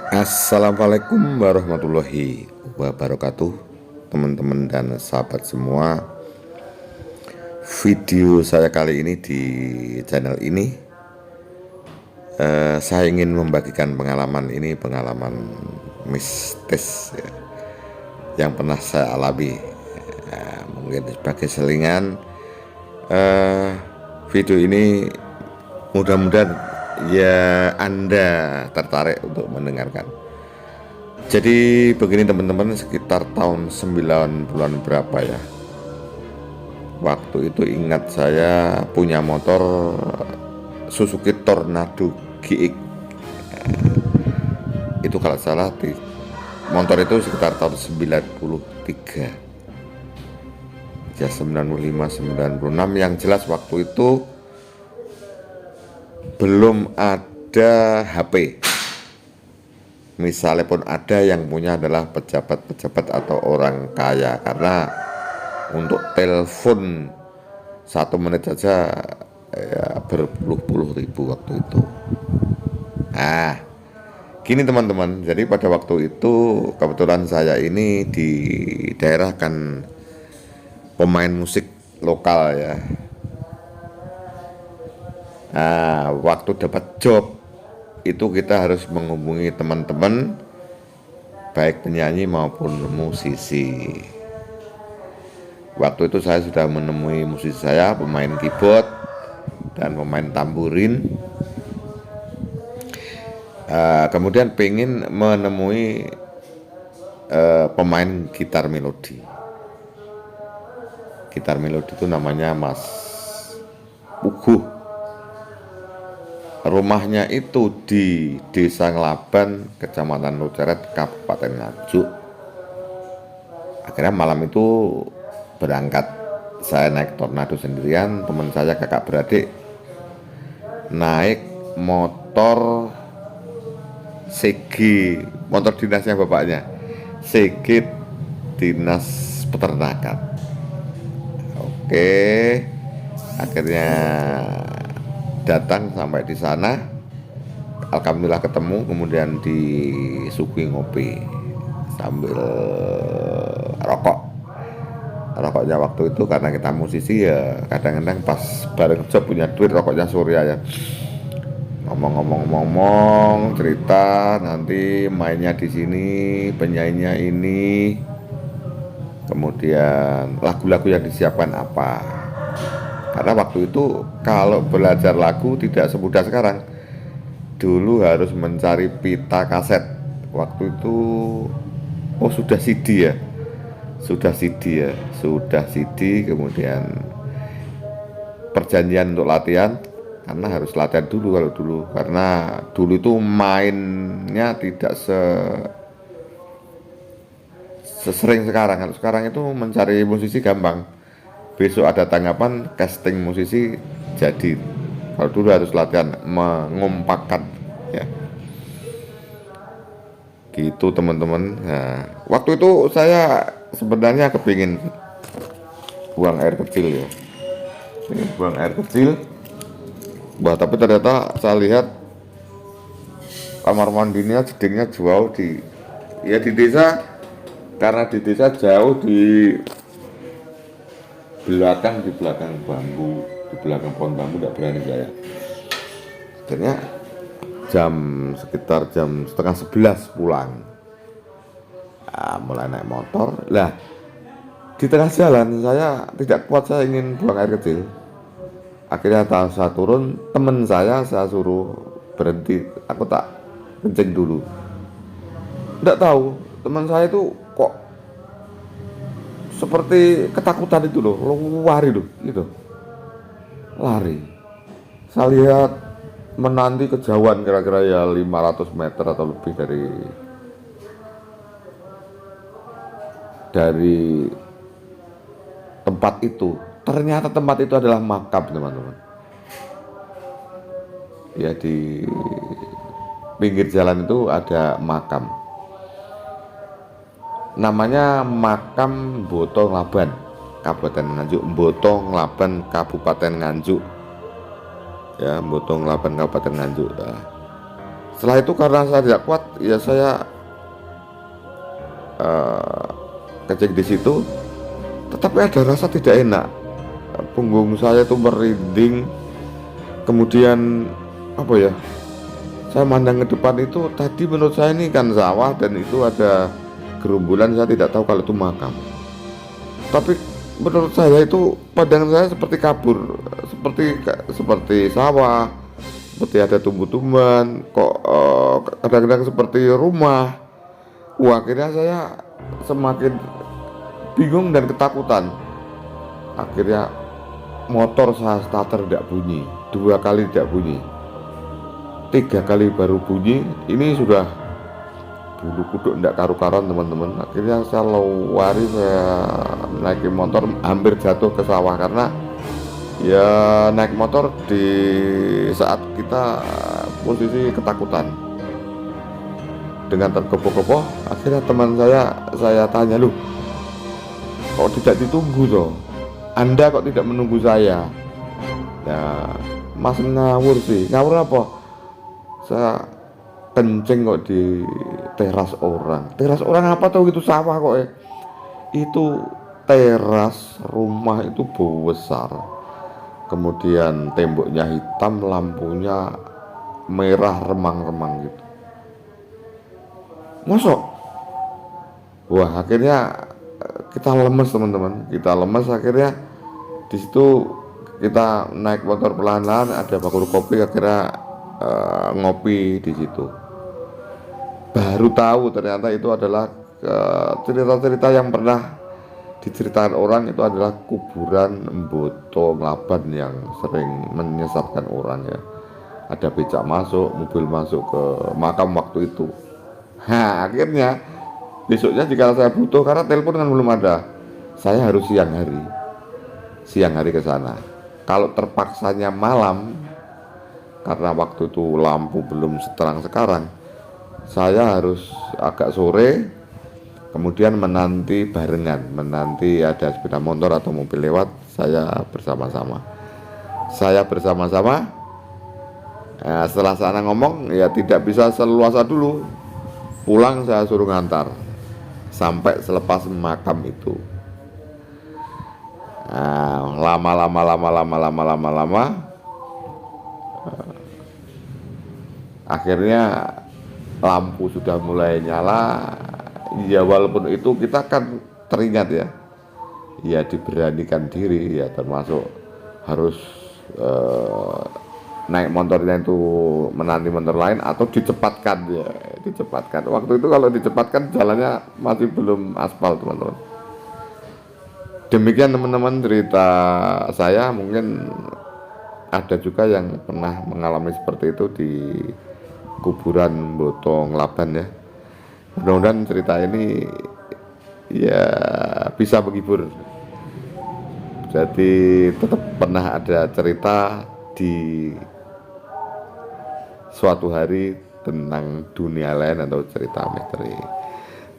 Assalamualaikum warahmatullahi wabarakatuh, teman-teman dan sahabat semua. Video saya kali ini di channel ini, saya ingin membagikan pengalaman mistis ya, yang pernah saya alami. Mungkin sebagai selingan, video ini mudah-mudahan ya Anda tertarik untuk mendengarkan. Jadi begini teman-teman, sekitar tahun 90-an berapa ya, waktu itu ingat saya punya motor Suzuki Tornado GX. Itu kalau salah di motor itu sekitar tahun 93 ya, 95-96, yang jelas waktu itu belum ada HP. Misalnya pun ada, yang punya adalah pejabat-pejabat atau orang kaya, karena untuk telepon 1 menit saja ya berpuluh-puluh ribu waktu itu. Nah, gini teman-teman, jadi pada waktu itu kebetulan saya ini di daerah kan pemain musik lokal ya. Nah, waktu dapat job itu kita harus menghubungi teman-teman, baik penyanyi maupun musisi. Waktu itu saya sudah menemui musisi saya, pemain keyboard dan pemain tamburin. Kemudian pengen menemui pemain gitar melodi. Gitar melodi itu namanya Mas Puguh. Rumahnya itu di Desa Ngelaban, Kecamatan Luceret, Kabupaten Nganjuk. Akhirnya malam itu berangkat, saya naik Tornado sendirian, teman saya kakak beradik naik motor CG, motor dinasnya bapaknya, CG Dinas Peternakan. Oke, akhirnya datang sampai di sana, alhamdulillah ketemu, kemudian disuguhi ngopi sambil rokoknya waktu itu karena kita musisi ya, kadang-kadang pas bareng job punya duit, rokoknya Surya ya. Ngomong cerita, nanti mainnya di sini, penyanyinya ini, kemudian lagu-lagu yang disiapkan apa. Karena waktu itu kalau belajar lagu tidak semudah sekarang. Dulu harus mencari pita kaset. Waktu itu sudah CD ya. Sudah CD, kemudian perjanjian untuk latihan, karena harus latihan dulu kalau dulu. Karena dulu itu mainnya tidak sesering sekarang. Kalau sekarang itu mencari musisi gampang. Besok ada tanggapan, casting musisi jadi. Kalau dulu harus latihan mengompakkan ya. Gitu teman-teman. Nah, waktu itu saya sebenarnya kepingin buang air kecil ya. Buang air kecil. Wah, tapi ternyata saya lihat kamar mandinya jedingnya jauh di desa. Karena di desa jauh di belakang bambu, di belakang pohon bambu, tidak berani saya. Akhirnya sekitar jam setengah 11 pulang. Mulai naik motor lah, di tengah jalan saya tidak kuat, saya ingin buang air kecil. Akhirnya saya turun, teman saya suruh berhenti, aku tak kencing dulu. Tidak tahu teman saya itu kok seperti ketakutan itu loh, lari loh, gitu. Lari. Saya lihat menanti kejauhan kira-kira ya 500 meter atau lebih dari tempat itu. Ternyata tempat itu adalah makam, teman-teman. Ya, di pinggir jalan itu ada makam. Namanya makam Mboto Nglaban, Kabupaten Nganjuk. Mboto Nglaban, Kabupaten Nganjuk. Ya, Mboto Nglaban, Kabupaten Nganjuk. Nah, Setelah itu karena saya tidak kuat, ya saya eh, kecek di situ, tetapi ada rasa tidak enak. Punggung saya itu merinding. Kemudian apa ya? Saya mandang ke depan itu, tadi menurut saya ini kan sawah dan itu ada gerumbulan, saya tidak tahu kalau itu makam. Tapi menurut saya itu pandangan saya seperti kabur, seperti sawah, seperti ada tumbuh-tumbuhan, kok kadang-kadang seperti rumah. Wah, akhirnya saya semakin bingung dan ketakutan. Akhirnya motor saya starter tidak bunyi, 2 kali tidak bunyi, 3 kali baru bunyi. Ini sudah bulu kuduk tidak karu-karuan teman-teman. Akhirnya saya lari, saya naiki motor, hampir jatuh ke sawah karena ya naik motor di saat kita posisi ketakutan dengan tergopoh-gopoh. Akhirnya teman saya tanya, "Loh, kok tidak ditunggu toh? Anda kok tidak menunggu saya?" Nah, Mas ngawur sih. Ngawur apa? Saya kencing kok di teras orang. Teras orang apa tahu, gitu sawah kok ya. Itu teras rumah itu besar. Kemudian temboknya hitam, lampunya merah remang-remang gitu. Mosok? Wah, akhirnya kita lemes teman-teman. Kita lemes, akhirnya di situ kita naik motor pelan-pelan, ada bakul kopi, akhirnya ngopi di situ. Baru tahu ternyata itu adalah cerita-cerita yang pernah diceritakan orang, itu adalah kuburan Mboto Nglaban yang sering menyesatkan orang ya. Ada becak masuk, mobil masuk ke makam waktu itu. Nah, akhirnya besoknya jika saya butuh, karena telepon kan belum ada, saya harus siang hari ke sana. Kalau terpaksanya malam, karena waktu itu lampu belum seterang sekarang, saya harus agak sore, kemudian menanti barengan, menanti ada sepeda motor atau mobil lewat, saya bersama-sama. Nah, setelah sana ngomong, ya tidak bisa seleluasa dulu. Pulang saya suruh ngantar sampai selepas makam itu. Nah, lama, akhirnya lampu sudah mulai nyala. Ya walaupun itu kita kan teringat ya diberanikan diri ya, termasuk harus naik motornya itu menanti motor lain atau dicepatkan. Waktu itu kalau dicepatkan jalannya masih belum aspal teman-teman. Demikian teman-teman cerita saya. Mungkin ada juga yang pernah mengalami seperti itu di kuburan Mboto Nglaban ya. Mudah-mudahan cerita ini ya bisa menghibur. Jadi tetap pernah ada cerita di suatu hari tentang dunia lain atau cerita misteri.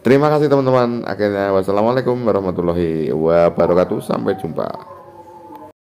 Terima kasih teman-teman. Akhirnya wassalamualaikum warahmatullahi wabarakatuh. Sampai jumpa.